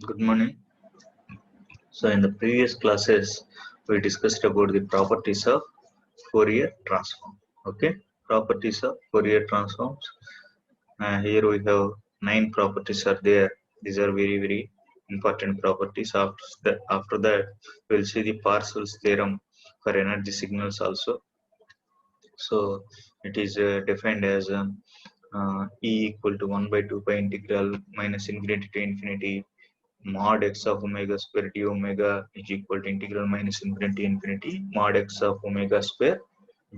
Good morning. So in the previous classes, we discussed about the properties of Fourier transform. Okay, properties of Fourier transforms. Here we have 9 properties are there. These are very important properties. After that, we'll see the Parsells theorem for energy signals also. So it is defined as E equal to 1 by 2 pi integral minus infinity to infinity mod x of omega square d omega is equal to integral minus infinity mod x of omega square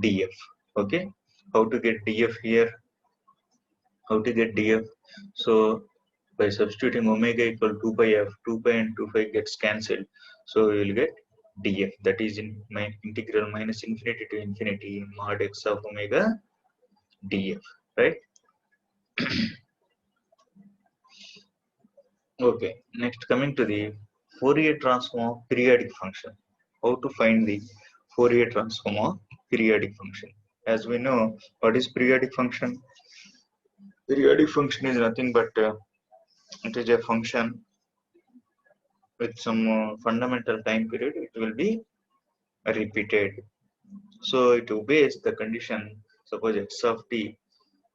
df. Okay, how to get df here? How to get df? So by substituting omega equal to 2 pi f, 2 pi and 2 pi gets cancelled. So we will get df, that is in my integral minus infinity to infinity mod x of omega df, right? Okay, next coming to the Fourier transform of periodic function. How to find the Fourier transform of periodic function? As we know, what is periodic function? Periodic function is nothing but it is a function with some fundamental time period. It will be repeated. So it obeys the condition. Suppose x of t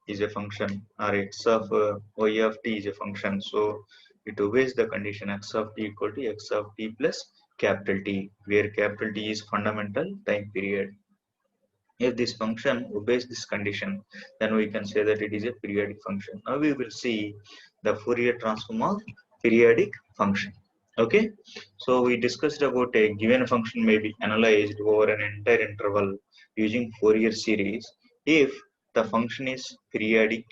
is a function or x of y of t is a function. So it obeys the condition x of t equal to x of t plus capital T, where capital T is fundamental time period. If this function obeys this condition, then we can say that it is a periodic function. Now we will see the Fourier transform of periodic function. Okay, so we discussed about a given function may be analyzed over an entire interval using Fourier series if the function is periodic,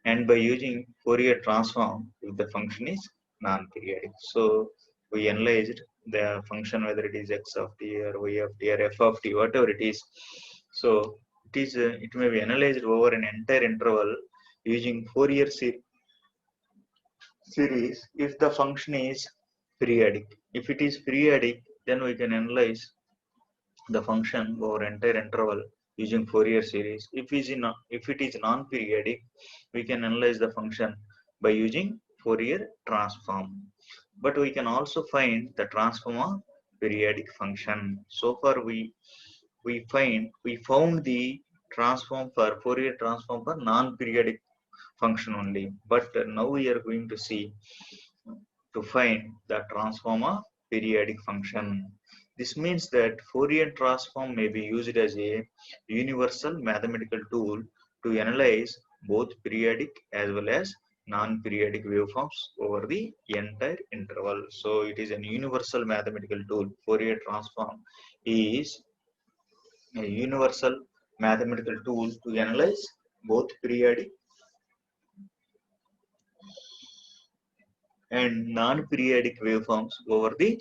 and by using Fourier transform if the function is non-periodic. So we analyzed the function whether it is x of t or y of t or f of t, whatever it is. So it may be analyzed over an entire interval using Fourier series if the function is periodic. If it is periodic, then we can analyze the function over entire interval using Fourier series. If it is non-periodic, we can analyze the function by using Fourier transform. But we can also find the transform of periodic function. So far we found the transform for Fourier transform for non-periodic function only. But now we are going to see to find the transform of periodic function. This means that Fourier transform may be used as a universal mathematical tool to analyze both periodic as well as non-periodic waveforms over the entire interval. So it is a universal mathematical tool. Fourier transform is a universal mathematical tool to analyze both periodic and non-periodic waveforms over the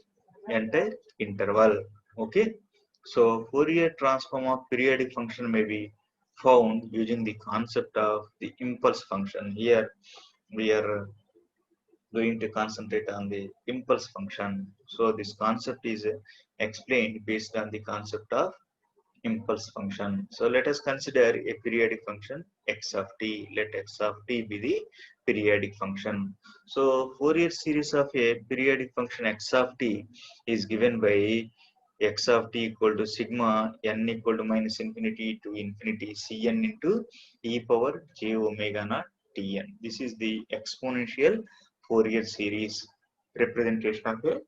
entire interval. Okay, so Fourier transform of periodic function may be found using the concept of the impulse function. Here we are going to concentrate on the impulse function. So this concept is explained based on the concept of impulse function. So let us consider a periodic function x of t. Let x of t be the periodic function. So Fourier series of a periodic function x of t is given by x of t equal to sigma n equal to minus infinity to infinity cn into e power j omega naught tn. This is the exponential Fourier series representation of a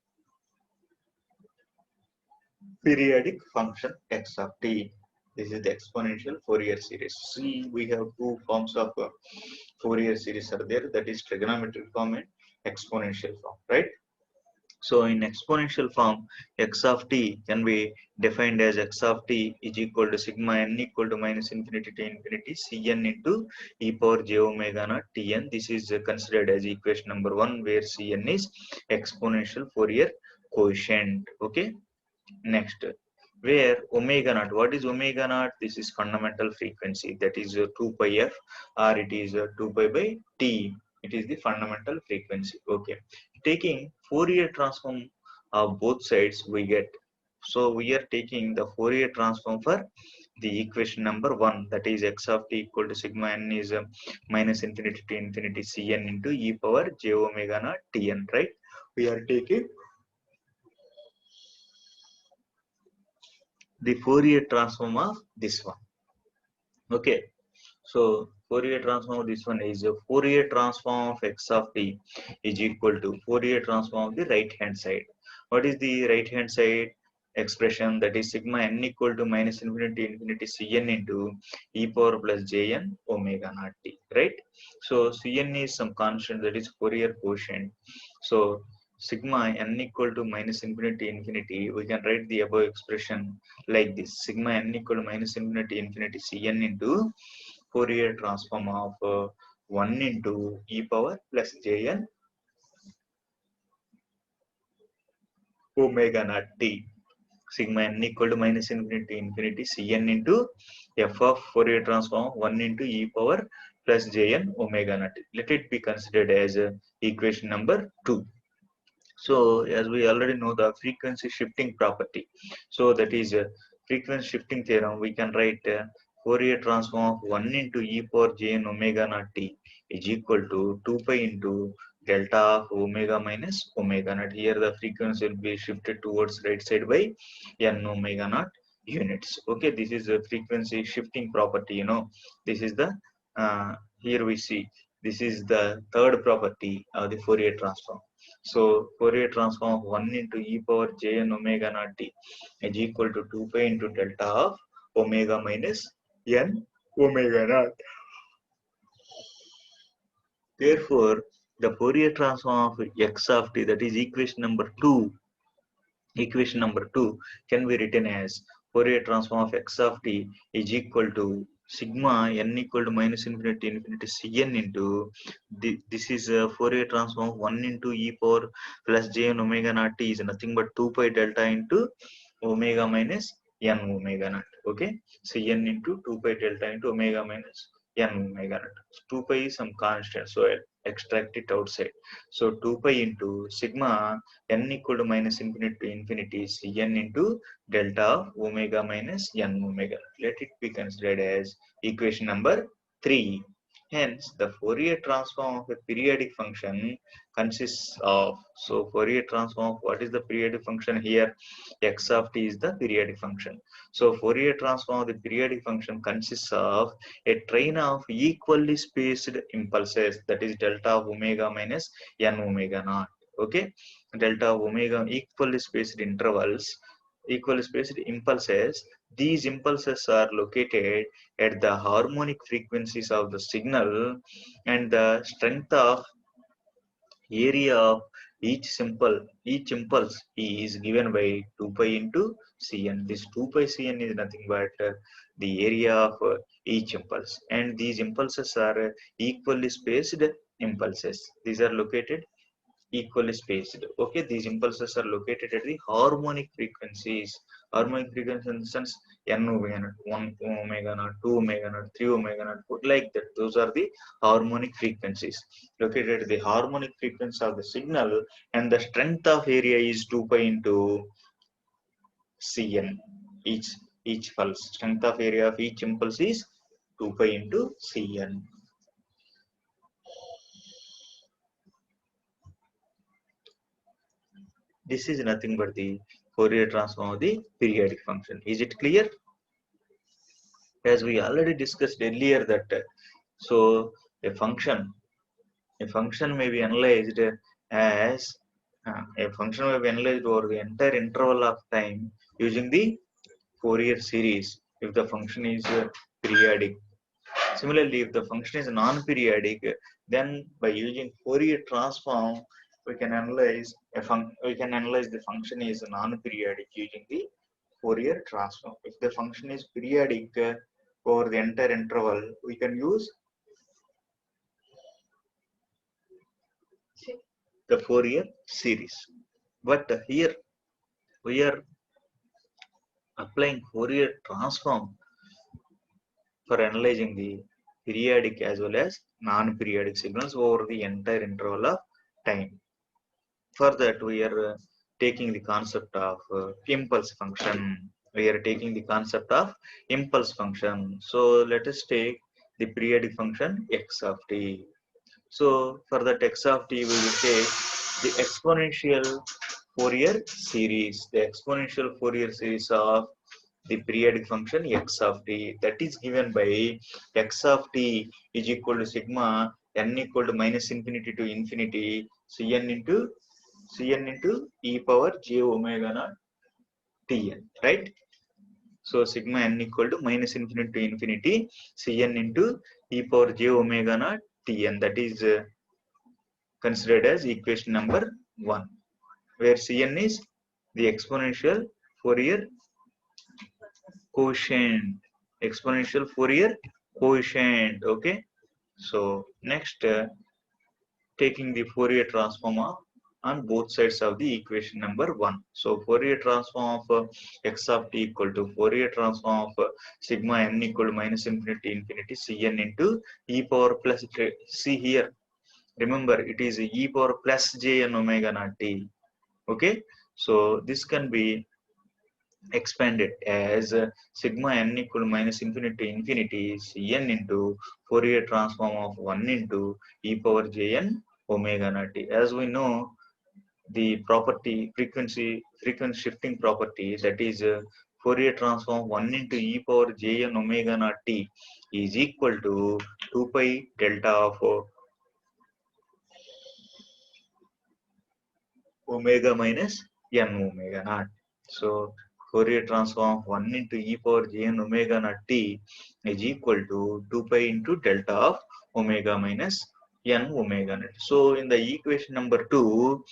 periodic function x of t. This is the exponential Fourier series. See, we have two forms of Fourier series are there, that is trigonometric form and exponential form, right? So in exponential form, x of t can be defined as x of t is equal to sigma n equal to minus infinity to infinity cn into e power j omega naught tn. This is considered as equation number 1, where cn is exponential Fourier coefficient. Okay. Next, where omega naught, what is omega naught? This is fundamental frequency, that is 2 pi f, or it is 2 pi by t. It is the fundamental frequency. Okay, taking Fourier transform of both sides, we get, so we are taking the Fourier transform for the equation number 1, that is x of t equal to sigma n is minus infinity to infinity cn into e power j omega naught tn, right? we are taking the Fourier transform of this one. Okay, so Fourier transform of this one is a Fourier transform of x of t is equal to Fourier transform of the right hand side. What is the right hand side expression? That is sigma n equal to minus infinity infinity Cn into e power plus jn omega naught t, right? So Cn is some constant, that is Fourier quotient. So sigma n equal to minus infinity infinity, we can write the above expression like this: sigma n equal to minus infinity infinity Cn into Fourier transform of 1 into e power plus jn omega naught t. Sigma n equal to minus infinity infinity Cn into f of Fourier transform 1 into e power plus jn omega naught t. Let it be considered as equation number 2. So as we already know the frequency shifting property, so that is frequency shifting theorem, we can write Fourier transform of 1 into e power jn omega naught t is equal to 2 pi into delta of omega minus omega naught. Here the frequency will be shifted towards right side by n omega naught units. Okay, this is a frequency shifting property. You know, this is the here we see this is the third property of the Fourier transform. So Fourier transform of 1 into e power jn omega naught t is equal to 2 pi into delta of omega minus n omega naught. Therefore, the Fourier transform of x of t, that is equation number 2 can be written as Fourier transform of x of t is equal to sigma n equal to minus infinity infinity Cn into this is Fourier transform of 1 into e power plus jn omega naught t is nothing but 2 pi delta into omega minus n omega naught. Okay, Cn into 2 pi delta into omega minus n omega naught. 2 pi is some constant, so I'll extract it outside. So 2 pi into sigma n equal to minus infinity to infinity Cn into delta of omega minus n omega. Let it be considered as equation number 3. Hence, the Fourier transform of a periodic function consists of, so Fourier transform of what is the periodic function here? X of t is the periodic function. So Fourier transform of the periodic function consists of a train of equally spaced impulses, that is delta of omega minus n omega naught. Okay, delta of omega equally spaced intervals, equally spaced impulses. These impulses are located at the harmonic frequencies of the signal, and the strength of area of each impulse is given by 2 pi into Cn. This 2 pi Cn is nothing but the area of each impulse, and these impulses are equally spaced impulses. These are located equally spaced. Okay, these impulses are located at the harmonic frequencies. Harmonic frequency in the sense n omega naught, 1 omega naught, 2 omega naught, 3 omega naught, like that. Those are the harmonic frequencies located at the harmonic frequency of the signal, and the strength of area is 2 pi into Cn. Each pulse strength of area of each impulse is 2 pi into Cn. This is nothing but the Fourier transform of the periodic function. Is it clear? As we already discussed earlier that so a function may be analyzed as a function may be analyzed over the entire interval of time using the Fourier series if the function is periodic. Similarly, if the function is non-periodic, then by using Fourier transform, we can analyze the function is non-periodic using the Fourier transform. If the function is periodic over the entire interval, we can use the Fourier series. But here we are applying Fourier transform for analyzing the periodic as well as non-periodic signals over the entire interval of time. For that, we are taking the concept of impulse function. We are taking the concept of impulse function. So let us take the periodic function x of t. So for that x of t, we will take the exponential Fourier series, the exponential Fourier series of the periodic function x of t, that is given by x of t is equal to sigma n equal to minus infinity to infinity cn into e power j omega naught tn, right? So sigma n equal to minus infinity to infinity cn into e power j omega naught tn, that is considered as equation number 1, where Cn is the exponential Fourier quotient. Exponential Fourier quotient. Okay. So next, taking the Fourier transform on both sides of the equation number 1. So Fourier transform of x of t equal to Fourier transform of sigma n equal to minus infinity infinity Cn into e power plus, see here, remember it is e power plus j n omega naught t. Okay, so this can be expanded as sigma n equal to minus infinity to infinity Cn into Fourier transform of 1 into e power jn omega naught t. As we know, the property frequency shifting property, that is Fourier transform 1 into e power jn omega naught t is equal to 2 pi delta of omega minus n omega naught. So Fourier transform of 1 into e power j n omega naught t is equal to 2 pi into delta of omega minus n omega naught. So in the equation number 2,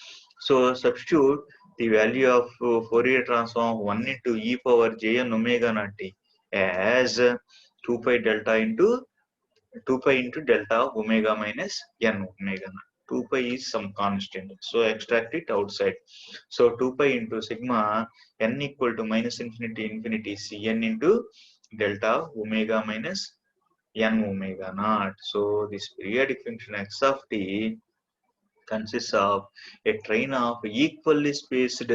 so substitute the value of Fourier transform of 1 into e power j n omega naught t as 2 pi delta into 2 pi into delta of omega minus n omega naught. 2 pi is some constant, so extract it outside. So 2 pi into sigma n equal to minus infinity infinity Cn into delta of omega minus n omega naught. So this periodic function x of t consists of a train of equally spaced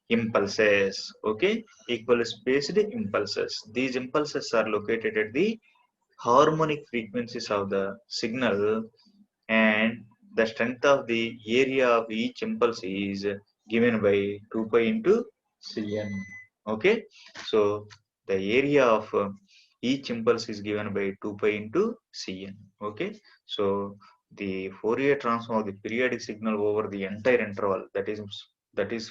impulses. Okay, equally spaced impulses. These impulses are located at the harmonic frequencies of the signal, and the strength of the area of each impulse is given by 2 pi into Cn. Okay, so the area of each impulse is given by 2 pi into Cn. Okay, so the Fourier transform of the periodic signal over the entire interval, that is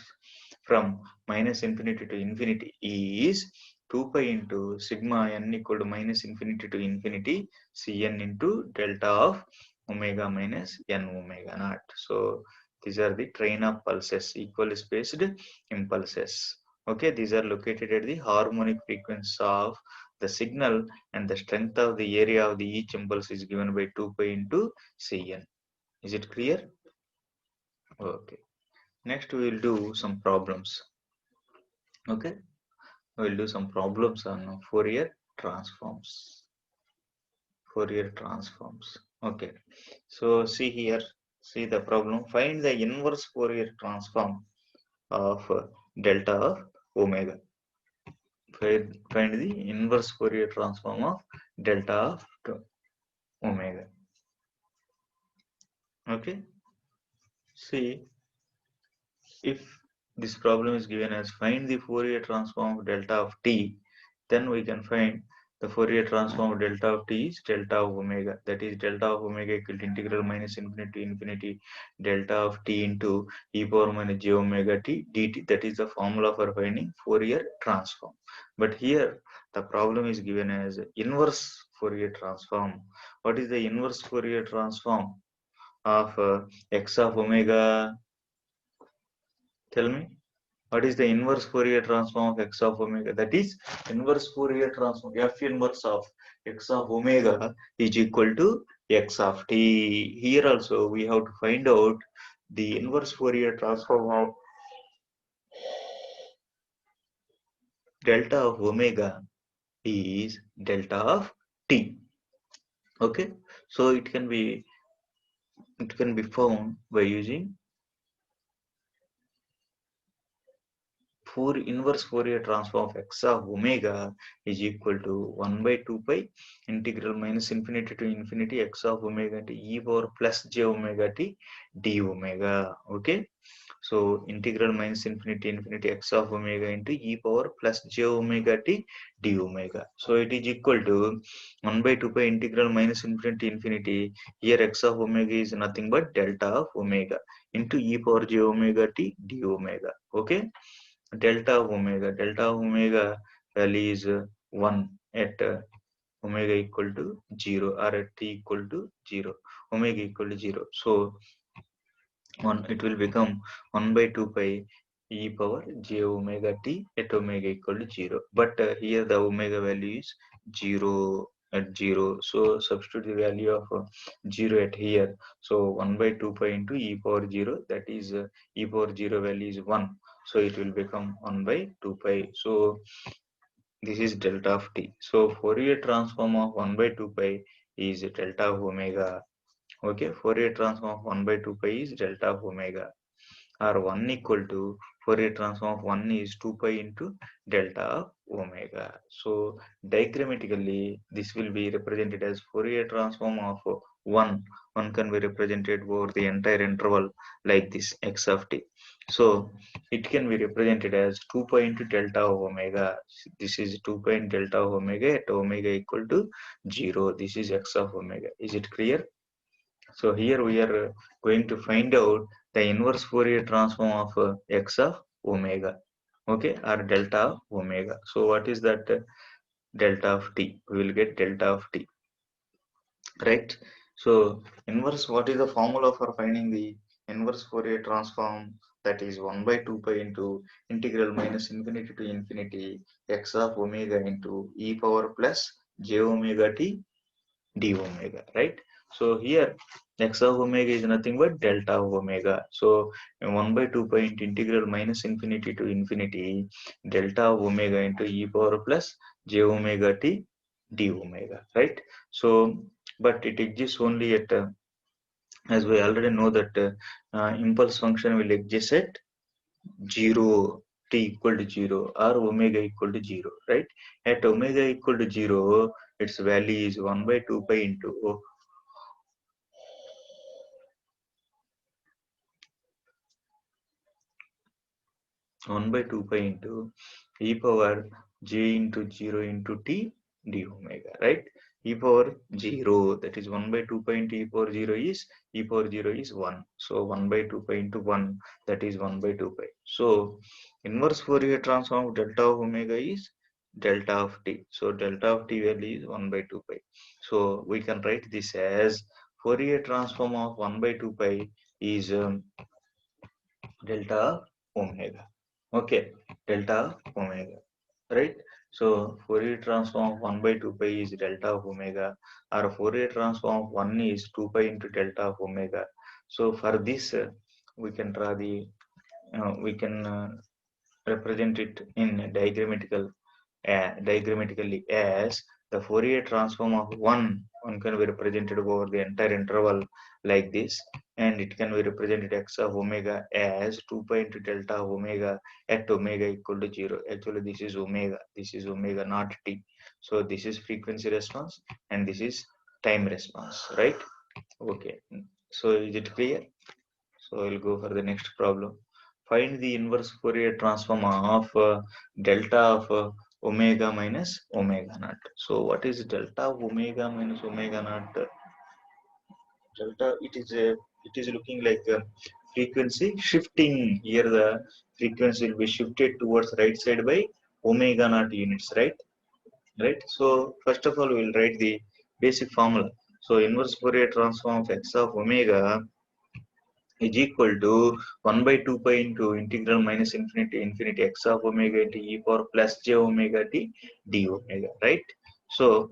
from minus infinity to infinity, is 2 pi into sigma n equal to minus infinity to infinity Cn into delta of omega minus n omega naught. So these are the train of pulses, equally spaced impulses. Okay, these are located at the harmonic frequency of the signal, and the strength of the area of the each impulse is given by 2 pi into Cn. Is it clear? Okay. Next we will do some problems. Okay, we will do some problems on Fourier transforms. Fourier transforms. Okay, so see here, see the problem. Find the inverse Fourier transform of delta of omega. Find the inverse Fourier transform of delta of omega. Okay, see, if this problem is given as find the Fourier transform of delta of t, then we can find the Fourier transform of delta of t is delta of omega, that is delta of omega equal to integral minus infinity to infinity delta of t into e power minus j omega t dt. That is the formula for finding Fourier transform. But here the problem is given as inverse Fourier transform. What is the inverse Fourier transform of x of omega? Tell me. What is the inverse Fourier transform of x of omega? That is inverse Fourier transform, f inverse of x of omega is equal to x of t. Here also we have to find out the inverse Fourier transform of delta of omega is delta of t. Okay, so it can be found by using inverse Fourier transform of x of omega is equal to 1 by 2 pi integral minus infinity to infinity x of omega t e power plus j omega t d omega. Okay. So integral minus infinity infinity x of omega into e power plus j omega t d omega. So it is equal to 1 by 2 pi integral minus infinity infinity. Here x of omega is nothing but delta of omega into e power j omega t d omega. Okay. Delta of omega value is 1 at omega equal to 0 or at t equal to 0, omega equal to 0. So it will become 1 by 2 pi e power j omega t at omega equal to 0. But here the omega value is 0 at 0. So substitute the value of 0 at here. So 1 by 2 pi into e power 0, that is e power 0 value is 1. So it will become 1 by 2 pi. So this is delta of t. So Fourier transform of 1 by 2 pi is delta of omega. Okay, Fourier transform of 1 by 2 pi is delta of omega, or 1 equal to Fourier transform of 1 is 2 pi into delta of omega. So diagrammatically this will be represented as Fourier transform of 1. 1 can be represented over the entire interval like this x of t. So it can be represented as 2 pi into delta of omega. This is 2 pi into delta of omega at omega equal to 0. This is x of omega. Is it clear? So here we are going to find out the inverse Fourier transform of x of omega, okay, or delta of omega. So what is that delta of t? We will get delta of t, right? So inverse, what is the formula for finding the inverse Fourier transform? That is 1 by 2 pi into integral minus infinity to infinity x of omega into e power plus j omega t d omega, right? So here x of omega is nothing but delta of omega. So 1 by 2 pi into integral minus infinity to infinity delta of omega into e power plus j omega t d omega, right? So but it exists only at as we already know that impulse function will exist at 0, t equal to 0 or omega equal to 0, right? At omega equal to 0, its value is 1 by 2 pi into 1 by 2 pi into e power j into 0 into t d omega, right? E power 0, that is 1 by 2 pi into e power 0 is e power 0 is 1. So 1 by 2 pi into 1, that is 1 by 2 pi. So inverse Fourier transform of delta of omega is delta of t. So delta of t value is 1 by 2 pi. So we can write this as Fourier transform of 1 by 2 pi is delta of omega. Okay, delta of omega, right? So Fourier transform of 1 by 2 pi is delta of omega, or Fourier transform of 1 is 2 pi into delta of omega. So for this, we can draw the, we can represent it in diagrammatically as the Fourier transform of 1 can be represented over the entire interval like this, and it can be represented x of omega as 2 pi into delta of omega at omega equal to 0. Actually this is omega not t. So this is frequency response and this is time response, right? Okay, so is it clear? So I'll go for the next problem. Find the inverse Fourier transform of delta of omega minus omega naught. So what is delta of omega minus omega naught? Delta, it is looking like frequency shifting. Here the frequency will be shifted towards right side by omega naught units, right? Right. So first of all, we'll write the basic formula. So inverse Fourier transform of x of omega is equal to 1 by 2 pi into integral minus infinity infinity x of omega into e power plus j omega t d omega, right? So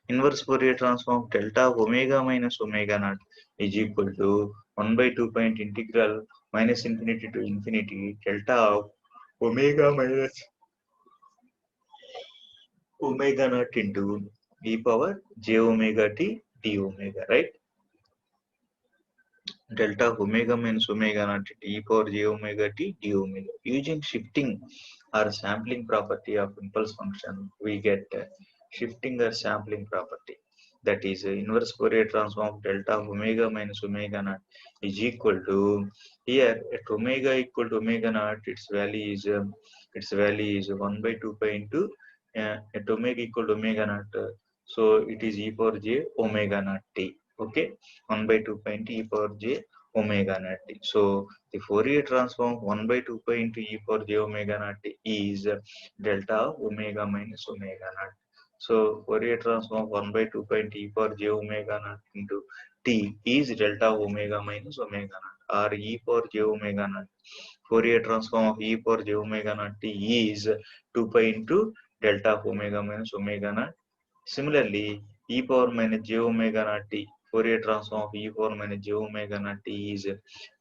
inverse Fourier transform of delta of omega minus omega naught is equal to 1 by 2 pi into integral minus infinity to infinity delta of omega minus omega naught into e power j omega t d omega, right? delta omega minus omega naught t e power j omega t d omega. Using shifting or sampling property of impulse function, we get shifting or sampling property. That is inverse Fourier transform of delta omega minus omega naught is equal to, here at omega equal to omega naught, its value is 1 by 2 pi into at omega equal to omega naught. So it is e power j omega naught t. Okay, 1 by 2 pi into e power j omega naught t. So the Fourier transform 1 by 2 pi into e power j omega naught t is delta omega minus omega naught. So Fourier transform 1 by 2 pi into e power j omega naught into t is delta omega minus omega naught, or e power j omega naught. Fourier transform of e power j omega naught t is 2 pi into delta omega minus omega naught. Similarly, e power minus j omega naught t, Fourier transform of e power minus j omega naught t is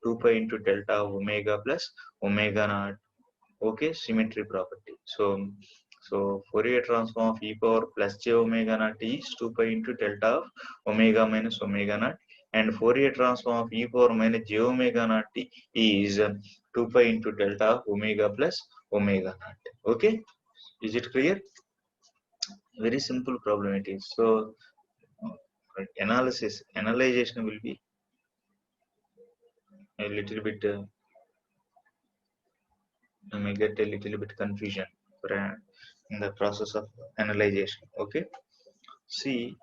2 pi into delta omega plus omega naught. Okay, symmetry property. So Fourier transform of e power plus j omega naught t is 2 pi into delta of omega minus omega naught, and Fourier transform of e power minus j omega naught t is 2 pi into delta of omega plus omega naught. Okay, is it clear? Very simple problem it is. So analyzation will be a little bit may get a little bit confusion in the process of analyzation. Okay, see,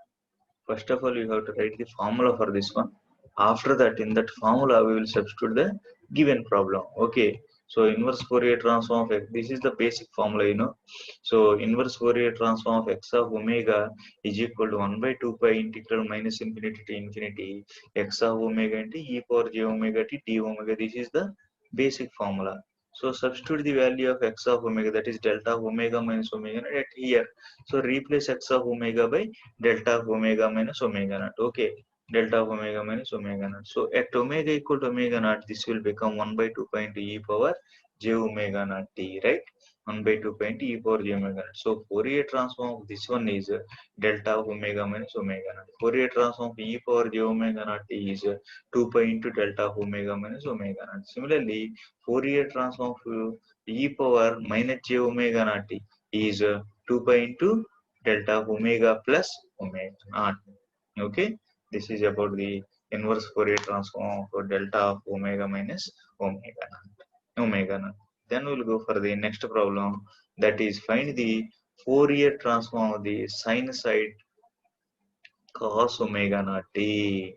first of all you have to write the formula for this one. After that, in that formula we will substitute the given problem. Okay, so inverse Fourier transform of x, this is the basic formula, you know. So inverse Fourier transform of x of omega is equal to 1 by 2 pi integral minus infinity to infinity x of omega into e power j omega t d omega. This is the basic formula. So substitute the value of x of omega, that is delta of omega minus omega at here. So replace x of omega by delta of omega minus omega naught. Okay, delta of omega minus omega naught. So at omega equal to omega naught, this will become 1 by 2 pi into e power j omega naught t, right? 1 by 2 pi into e power j omega naught. So Fourier transform of this one is delta of omega minus omega naught. Fourier transform of e power j omega naught t is 2 pi into delta of omega minus omega naught. Similarly, Fourier transform of e power minus j omega naught t is 2 pi into delta of omega plus omega naught. Okay, this is about the inverse Fourier transform for delta of omega minus omega naught. Omega naught. Then we'll go for the next problem, that is find the Fourier transform of the sinusoid cos omega naught t.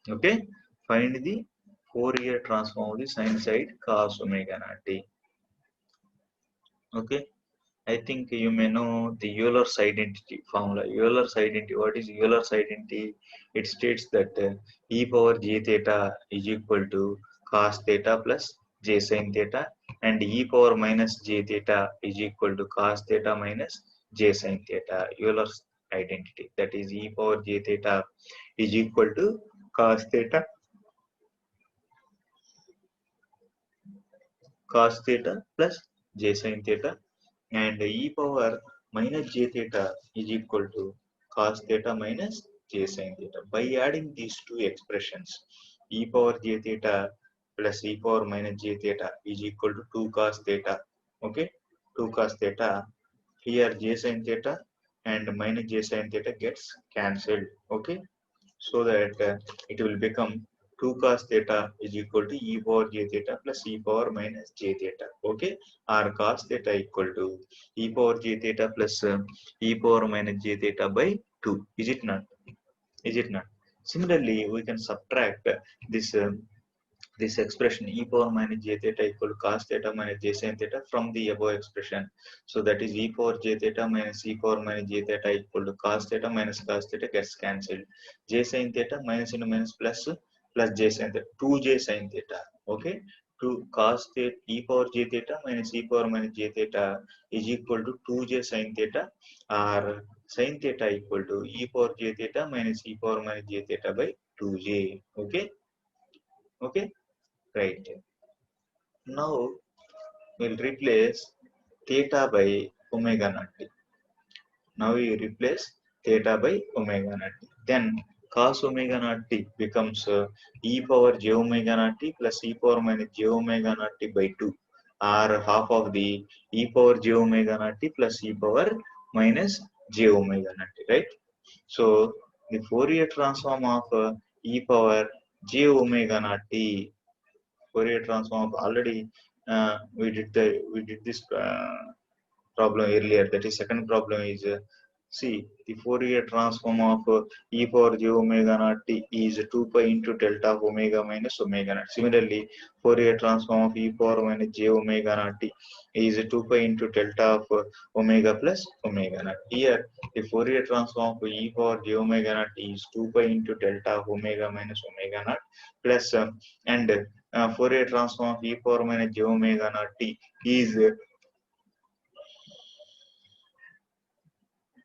Okay, find the Fourier transform of the sinusoid cos omega naught t. Okay, I think you may know the Euler's identity formula. Euler's identity. What is Euler's identity? It states that e power j theta is equal to cos theta plus j sin theta, and e power minus j theta is equal to cos theta minus j sin theta. Euler's identity. That is e power j theta is equal to cos theta plus j sin theta, and e power minus j theta is equal to cos theta minus j sin theta. By adding these two expressions, e power j theta plus e power minus j theta is equal to 2 cos theta. Okay, 2 cos theta. Here j sin theta and minus j sin theta gets cancelled. Okay, so that it will become 2 cos theta is equal to e power j theta plus e power minus j theta. Okay, or cos theta equal to e power j theta plus e power minus j theta by 2. Is it not? Is it not? Similarly, we can subtract this expression e power minus j theta equal to cos theta minus j sin theta from the above expression. So that is e power j theta minus e power minus j theta equal to cos theta minus cos theta gets cancelled. J sin theta minus into minus plus plus j sin theta, 2j sin theta. Okay, to cos theta e power j theta minus e power minus j theta is equal to 2j sin theta, or sin theta equal to e power j theta minus e power minus j theta by 2j. Okay, okay, right. Now we'll replace theta by omega naught. Now we replace theta by omega naught. Then cos omega naught t becomes e power j omega naught t plus e power minus j omega naught t by 2, or half of the e power j omega naught t plus e power minus j omega naught t, right? So the Fourier transform of e power j omega naught t, Fourier transform of already we did this problem earlier. That is second problem is see the Fourier transform of e power j omega naught t is 2 pi into delta of omega minus omega naught. Similarly, Fourier transform of e power minus j omega naught t is 2 pi into delta of omega plus omega naught. Here the Fourier transform of e power j omega naught t is 2 pi into delta of omega minus omega naught plus and Fourier transform of e power minus j omega naught t is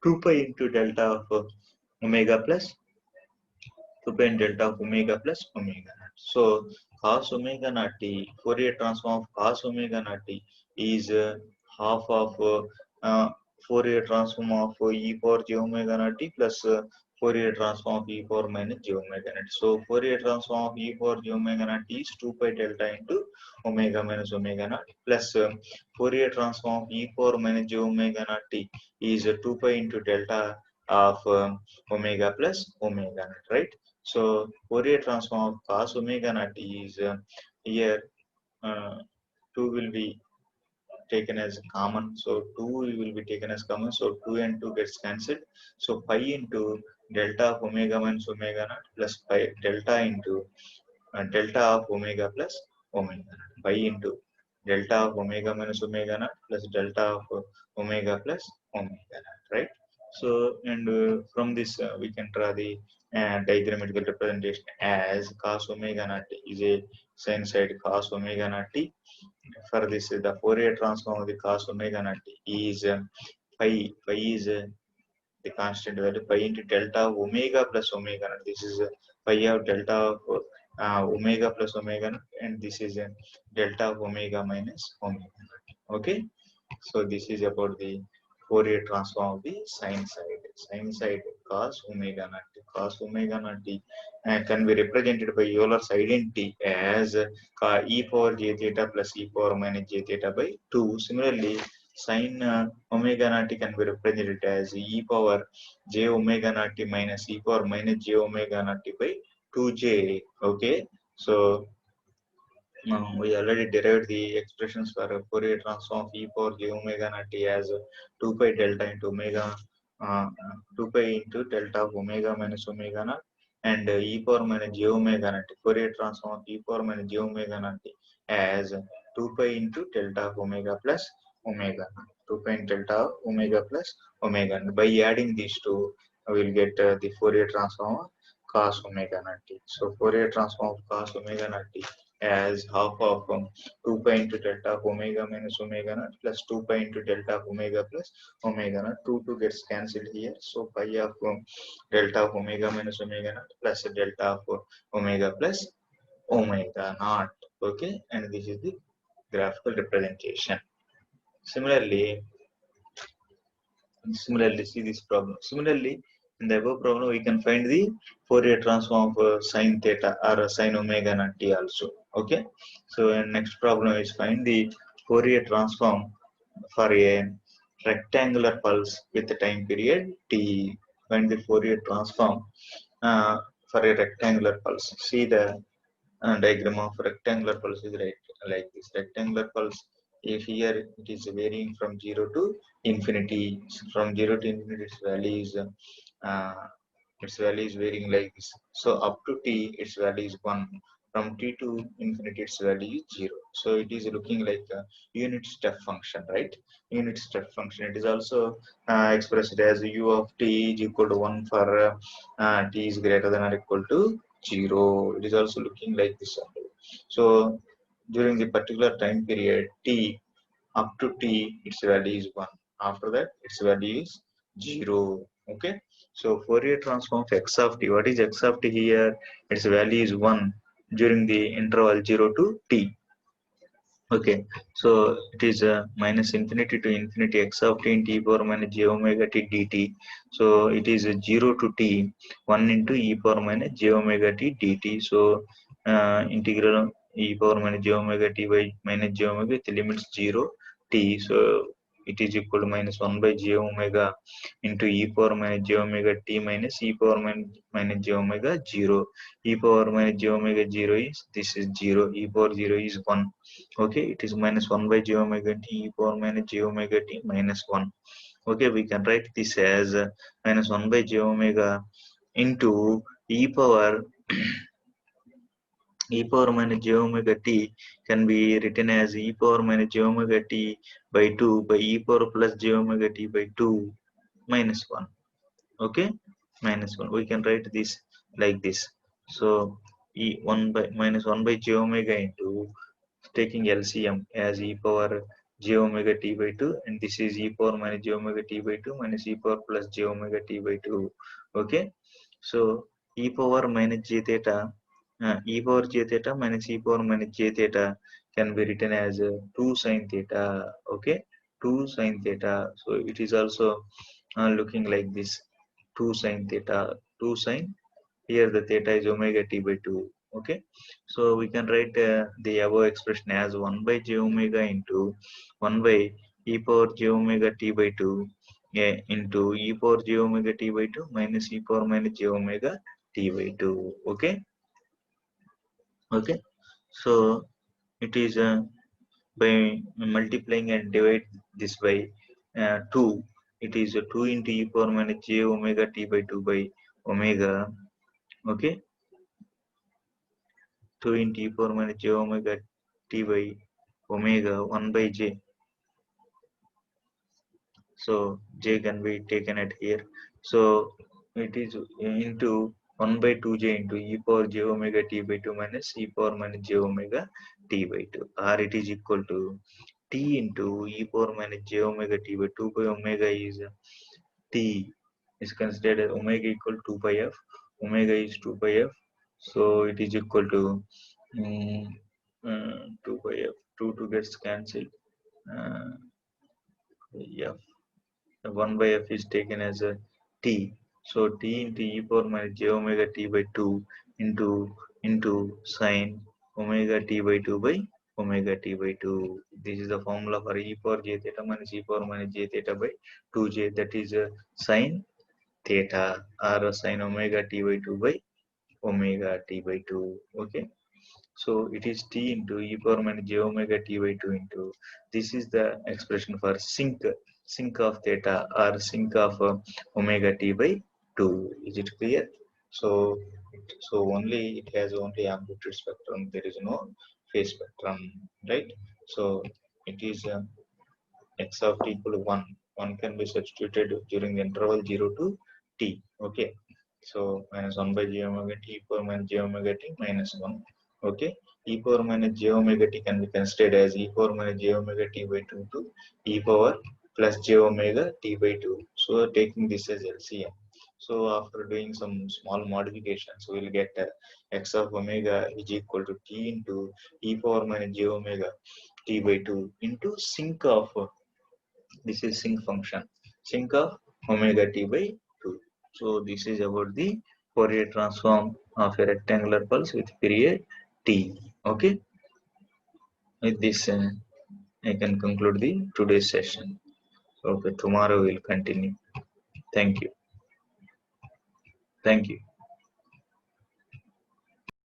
2 pi into delta of omega plus 2 pi into delta of omega plus omega naught. So cos omega naught t, Fourier transform of cos omega naught t is half of Fourier transform of e power j omega naught t plus Fourier transform of e power minus j omega naught. So Fourier transform of e power j omega naught t is 2 pi delta into omega minus omega naught plus Fourier transform of e power minus j omega naught t is 2 pi into delta of omega plus omega naught, right? So Fourier transform of cos omega naught is here 2 will be taken as common. So 2 will be taken as common. So 2 and 2 gets cancelled. So pi into delta of omega minus omega naught plus pi delta into delta of omega plus omega naught. Pi into delta of omega minus omega naught plus delta of omega plus omega naught, right? So, and from this we can draw the diagrammatical representation as cos omega naught is a sinusoid cos omega naught t. For this, the Fourier transform of the cos omega naught t is pi. Pi is the constant value pi into delta of omega plus omega naught. This is pi of delta of omega plus omega naught, and this is delta of omega minus omega naught. Okay, so this is about the Fourier transform of the sine side. Sine side cos omega naught. Cos omega naught can be represented by Euler's identity as e power j theta plus e power minus j theta by 2. Similarly, sin omega naught can be represented as e power j omega naught minus e power minus j omega naught by 2j. Okay, so we already derived the expressions for Fourier transform of e power j omega naught as 2 pi delta into omega 2 pi into delta of omega minus omega naught and e power minus j omega naught. Fourier transform of e power minus j omega naught as 2 pi into delta of omega plus omega naught. 2 pi into delta of omega plus omega naught. By adding these two, we will get the Fourier transform of cos omega naught. So Fourier transform of cos omega naught as half of 2 pi into delta of omega minus omega naught plus 2 pi into delta of omega plus omega naught. 2 gets cancelled here. So pi of delta of omega minus omega naught plus delta of omega plus omega naught. Okay, and this is the graphical representation. Similarly, see this problem. Similarly, in the above problem, we can find the Fourier transform of sine theta or sine omega naught t also. Okay. So, next problem is find the Fourier transform for a rectangular pulse with the time period t. Find the Fourier transform for a rectangular pulse. See the diagram of rectangular pulse is like this. Rectangular pulse, if here it is varying from 0 to infinity. From 0 to infinity, uh, its value is varying like this. So up to t, its value is 1. From t to infinity, its value is 0. So it is looking like a unit step function, right? Unit step function. It is also expressed as u of t is equal to 1 for t is greater than or equal to 0. It is also looking like this. So during the particular time period t, up to t, its value is 1. After that, its value is 0. Okay. So Fourier transform of x of t. What is x of t here? Its value is 1 during the interval 0 to t. Okay, so it is minus infinity to infinity x of t into e power minus j omega t dt. So it is 0 to t 1 into e power minus j omega t dt. So integral e power minus j omega t by minus j omega, the limits 0 t. So it is equal to minus 1 by j omega into e power minus j omega t minus e power minus j omega 0. E power minus j omega 0 is, this is 0, e power 0 is 1. Okay, it is minus 1 by j omega t e power minus j omega t minus 1. Okay, we can write this as minus 1 by j omega into e power e power minus j omega t can be written as e power minus j omega t by 2 by e power plus j omega t by 2 minus 1. Okay, minus 1, we can write this like this. So e 1 by minus 1 by j omega into taking LCM as e power j omega t by 2, and this is e power minus j omega t by 2 minus e power plus j omega t by 2. Okay, so e power minus j theta, e power j theta minus e power minus j theta can be written as 2 sin theta. Okay, 2 sin theta. So it is also looking like this, 2 sin theta, 2 sin, here the theta is omega t by 2. Okay, so we can write the above expression as 1 by j omega into 1 by e power j omega t by 2, yeah, into e power j omega t by 2 minus e power minus j omega t by 2. Okay, okay, so it is by multiplying and divide this by 2, it is 2 into e power minus j omega t by 2 by omega. Okay, 2 into e power minus j omega t by omega 1 by j. So j can be taken at here. So it is into 1 by 2j into e power j omega t by 2 minus e power minus j omega t by 2, or it is equal to t into e power minus j omega t by 2 by omega is t is considered as omega equal to 2 pi f. Omega is 2 pi f. So it is equal to 2 pi f. 2 gets cancelled. Uh, f 1 by f is taken as a t. So t into e power minus j omega t by 2 into sine omega t by 2 by omega t by 2. This is the formula for e power j theta minus e power minus j theta by 2j, that is sine theta or sine omega t by 2 by omega t by 2. Okay, so it is t into e power minus j omega t by 2 into, this is the expression for sinc of theta or sinc of omega t by 2. Is it clear? So so only it has only amplitude spectrum, there is no phase spectrum, right? So it is x of t equal to 1. 1 can be substituted during the interval 0 to t. Okay, so minus 1 by j omega t e power minus j omega t minus 1. Okay, e power minus j omega t can be considered as e power minus j omega t by 2 to e power plus j omega t by 2. So taking this as LCM. So after doing some small modifications, we will get x of omega is equal to t into e power minus j omega t by 2 into sinc of this is sinc function, sinc of omega t by 2. So this is about the Fourier transform of a rectangular pulse with period t. Okay, with this I can conclude the today's session. Okay, tomorrow we'll continue. Thank you. Thank you.